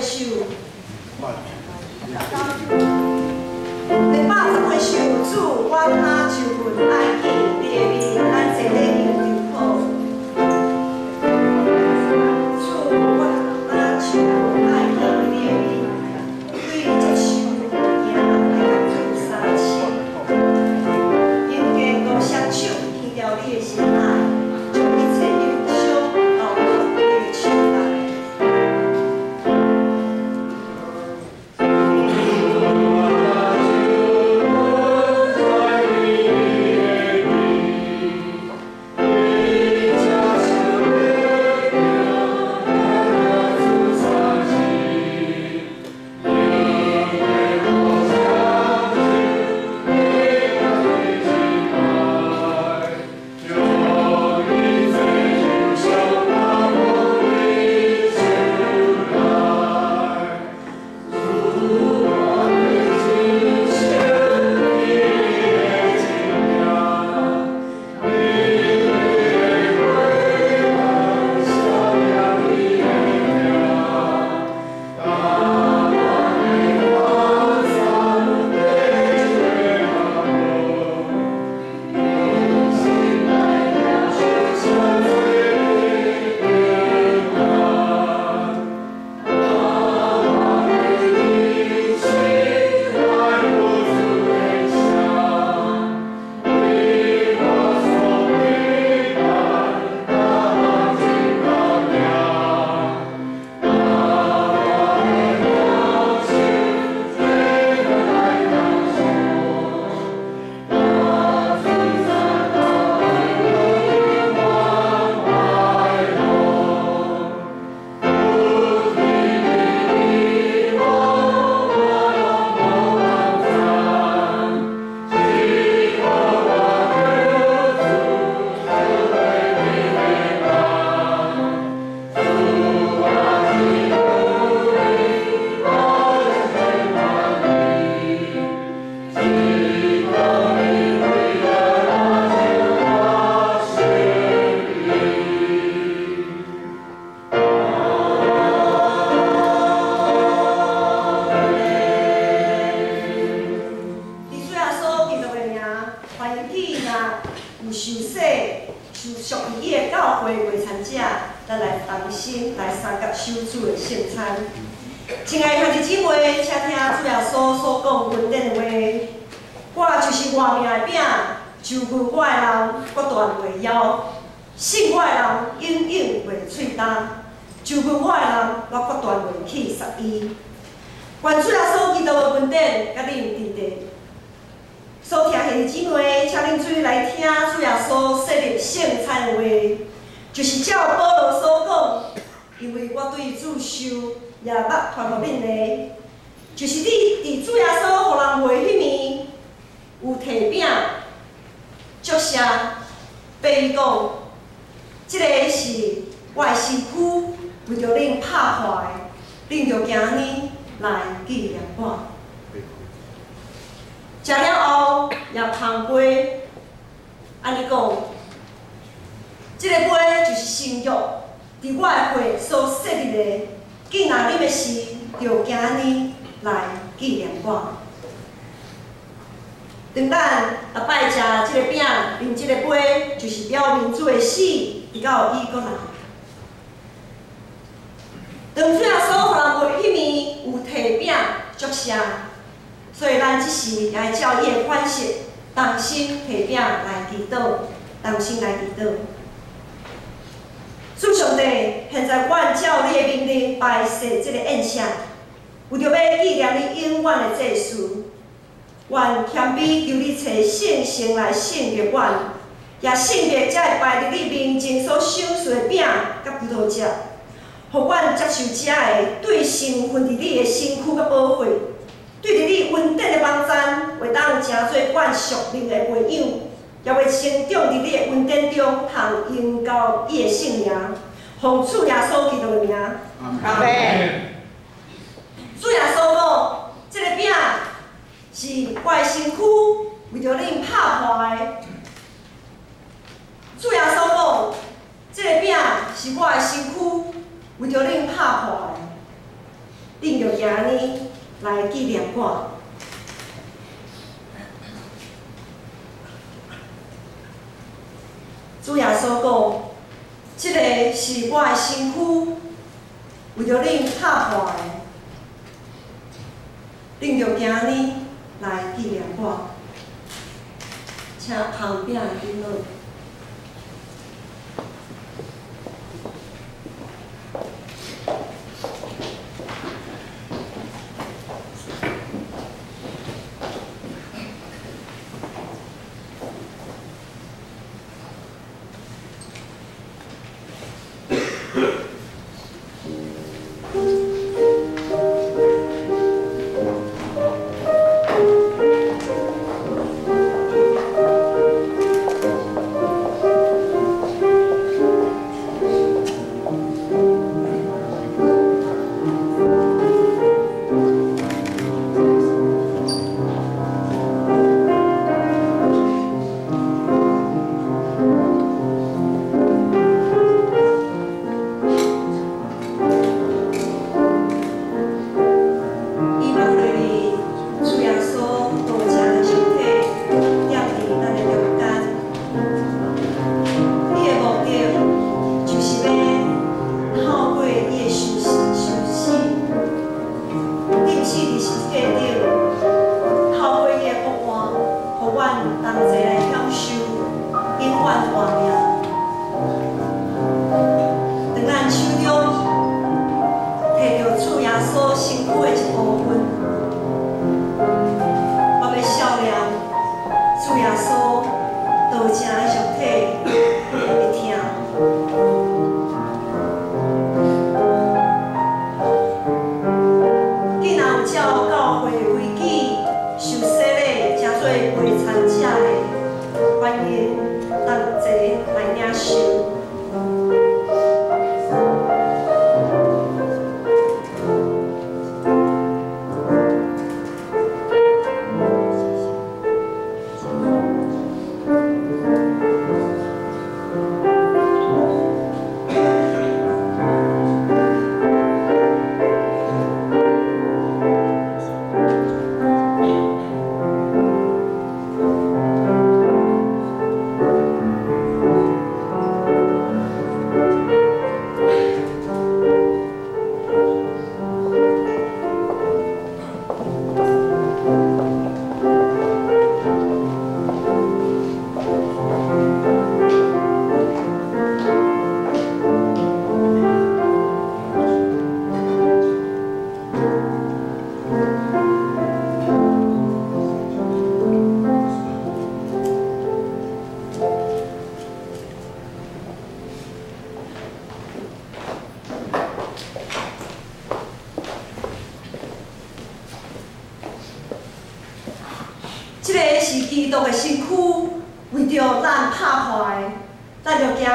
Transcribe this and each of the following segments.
首，280岁首主，我他就分爱见列面，咱坐咧牛头铺。主，我他就分爱见列面，对接受行来做三千，因经过双手牵着你的心爱，将一切忧伤交到你的手内。 亲爱的兄弟姊妹，请听主耶稣所讲恩典的话。我就是活命的饼，就阮我的人不断袂枵，信我的人永远袂喙干，就阮我的人我不断袂去杀伊。愿主耶稣基督的恩典甲恁伫地。所听兄弟姊妹，请恁注意来听主耶稣设立圣餐的话，就是照保罗所讲，因为我对主受。 也捌传互恁的，就是你伫主耶稣互人会迄面有摕饼祝谢，比如讲，即个是我的身躯，为着恁拍坏，恁着今日来纪念我。食了后也捧杯，安尼讲，即个杯就是新约，伫我的会所设立的。 既然恁的事，就今日来纪念我。当咱后摆食即个饼，啉即个杯，就是表明主的死，直到伊过来。当主耶稣互人为迄面有摕饼祝谢，所以咱即时也会照伊的款式，同心摕饼来祈祷，同心来祈祷。 主上帝，现在阮照你的命令摆设这个宴席，为着要纪念你永远的祭祀，愿谦卑求你找圣神来圣别阮，也圣别才会摆伫你面前所享受的饼甲葡萄汁，互阮接受者的对神分伫你的身躯甲保护，对着你恩典的帮赞，会当成做阮属灵的培养。 也会成长伫你的恩典中，通应到伊的圣名，奉主耶稣基督的名。阿门。主耶稣讲，这个饼是我的身躯，为着恁拍破的。主耶稣讲，这个饼是我的身躯，为着恁拍破的。今日来纪念我。主耶稣讲，这个是我的身躯，为着恁拍破的，恁着今日来纪念我。请旁边的囡仔。这个是基督的身躯，为着咱拍破的，咱着今日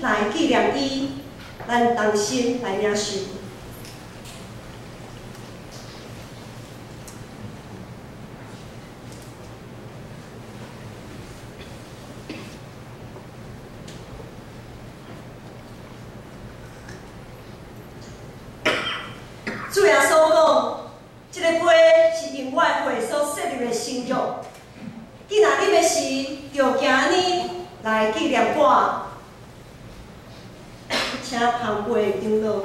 来纪念伊，咱同心来领受。主耶稣讲，这个杯是因我的血所设立的新约。既然啉的是，就今日来纪念我，请旁杯长老。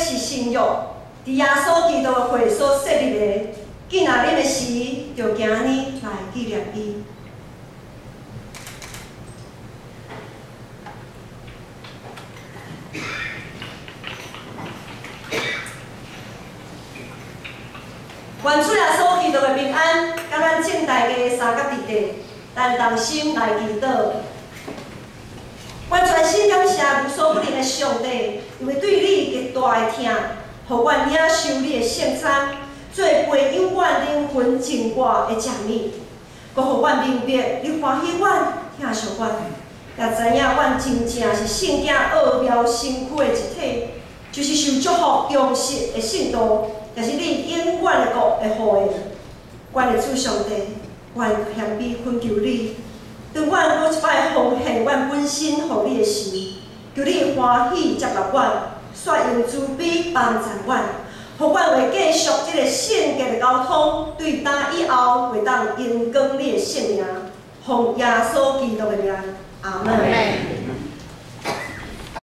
是新约，伫耶稣基督的血所设立的。既然恁的时，就今日来纪念伊。愿主耶稣基督的平安，甲咱正大家三甲弟弟，咱同心来祈祷。愿全心感谢无所不能的上帝，因为对你极大的疼，互阮领受你的圣餐，做培养阮灵魂净化的食物，搁互阮明白你欢喜阮，疼惜阮，也知影阮真正是圣经奥妙身躯的一体，就是受祝福忠实的信徒。也是你永远的国的后裔，阮的主上帝，阮谦卑恳求你，当阮搁一摆奉献阮本身互你的时，求你欢喜接纳阮，率用慈悲帮助阮，互阮会继续这个圣洁的交通，对打以后会当荣光你的圣名，奉耶稣基督的名，阿门。